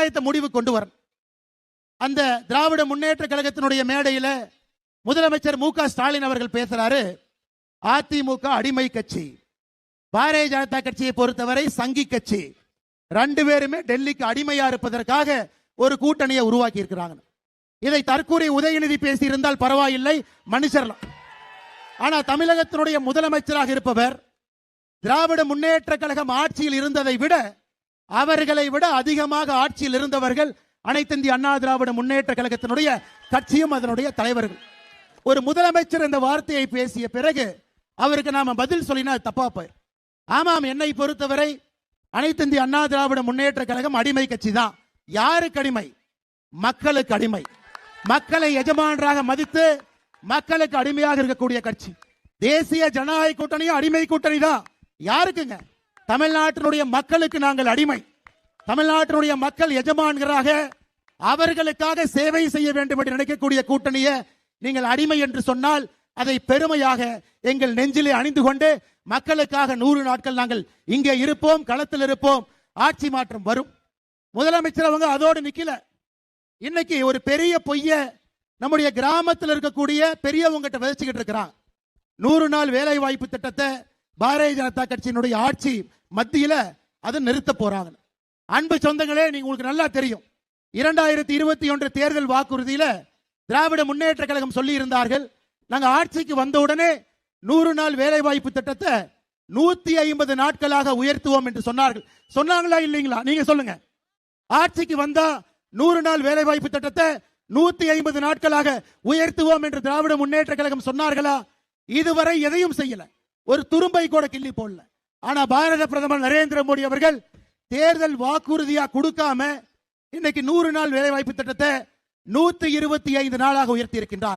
விவசாயத்தை முடிவு கொண்டு வரணும். அந்த திராவிட முன்னேற்ற கழகத்தினுடைய மேடையில முதலமைச்சர் மு.க. ஸ்டாலின் அவர்கள் பேசுறாரு, அதிமுக அடிமை கட்சி, பாரதிய ஜனதா கட்சியை பொறுத்தவரை சங்கி கட்சி, ரெண்டு பேருமே டெல்லிக்கு அடிமையா இருப்பதற்காக ஒரு கூட்டணியை உருவாக்கி இருக்கிறாங்க. இதை தற்கூரி உதயநிதி பேசி இருந்தால் பரவாயில்லை, மன்னிச்சிடலாம். ஆனா தமிழகத்தினுடைய முதலமைச்சராக இருப்பவர் திராவிட முன்னேற்ற கழகம் ஆட்சியில் இருந்ததை விட அவர்களை விட அதிகமாக ஆட்சியில் இருந்தவர்கள் அனைத்து இந்திய அண்ணா திராவிட முன்னேற்ற கழகத்தினுடைய கட்சியும் அதனுடைய தலைவர்கள். ஒரு முதலமைச்சர் இந்த வார்த்தையை பேசிய பிறகு அவருக்கு நாம பதில் சொல்லினா தப்பா போய். ஆமாம், என்னை பொறுத்தவரை அனைத்து இந்திய அண்ணா திராவிட முன்னேற்ற கழகம் அடிமை கட்சி தான். யாருக்கு அடிமை? மக்களுக்கு அடிமை. மக்களை எஜமானராக மதித்து மக்களுக்கு அடிமையாக இருக்கக்கூடிய கட்சி. தேசிய ஜனநாயக கூட்டணியும் அடிமை கூட்டணி தான். யாருக்குங்க? தமிழ்நாட்டினுடைய மக்களுக்கு நாங்கள் அடிமை. தமிழ்நாட்டினுடைய மக்கள் எஜமான்களாக அவர்களுக்காக சேவை செய்ய வேண்டும் என்று நினைக்கக்கூடிய கூட்டணியை நீங்கள் அடிமை என்று சொன்னால் அதை பெருமையாக எங்கள் நெஞ்சிலே அணிந்து கொண்டு மக்களுக்காக 100 நாட்கள் நாங்கள் இங்கே இருப்போம், களத்தில் இருப்போம், ஆட்சி மாற்றம் வரும். முதலமைச்சர் அவங்க அதோடு நிக்கல. இன்னைக்கு ஒரு பெரிய பொய்ய நம்முடைய கிராமத்தில் இருக்கக்கூடிய பெரியவங்கிட்ட விதைச்சுக்கிட்டு இருக்கிறான். 100 நாள் வேலை வாய்ப்பு திட்டத்தை பாரதிய ஜனதா கட்சியினுடைய ஆட்சி மத்தியில அதை நிறுத்த போறாங்க. அன்பு சொந்தங்களே, நீங்க உங்களுக்கு நல்லா தெரியும், 2021 தேர்தல் வாக்குறுதியில திராவிட முன்னேற்ற கழகம் சொல்லி இருந்தார்கள், நாங்க ஆட்சிக்கு வந்தவுடனே 100 நாள் வேலை வாய்ப்பு திட்டத்தை 150 நாட்களாக உயர்த்துவோம் என்று சொன்னார்கள். சொன்னாங்களா இல்லைங்களா? நீங்க சொல்லுங்க. ஆட்சிக்கு வந்தா 100 நாள் வேலை வாய்ப்பு திட்டத்தை 150 நாட்களாக உயர்த்துவோம் என்று திராவிட முன்னேற்ற கழகம் சொன்னார்களா? இதுவரை எதையும் செய்யல, ஒரு துரும்பை கூட கிள்ளி போடல. ஆனா பாரத பிரதமர் நரேந்திர மோடி அவர்கள் தேர்தல் வாக்குறுதியா கொடுக்காம இன்னைக்கு 100 நாள் வேலை வாய்ப்பு திட்டத்தை 125 நாளாக உயர்த்தி இருக்கின்றார்.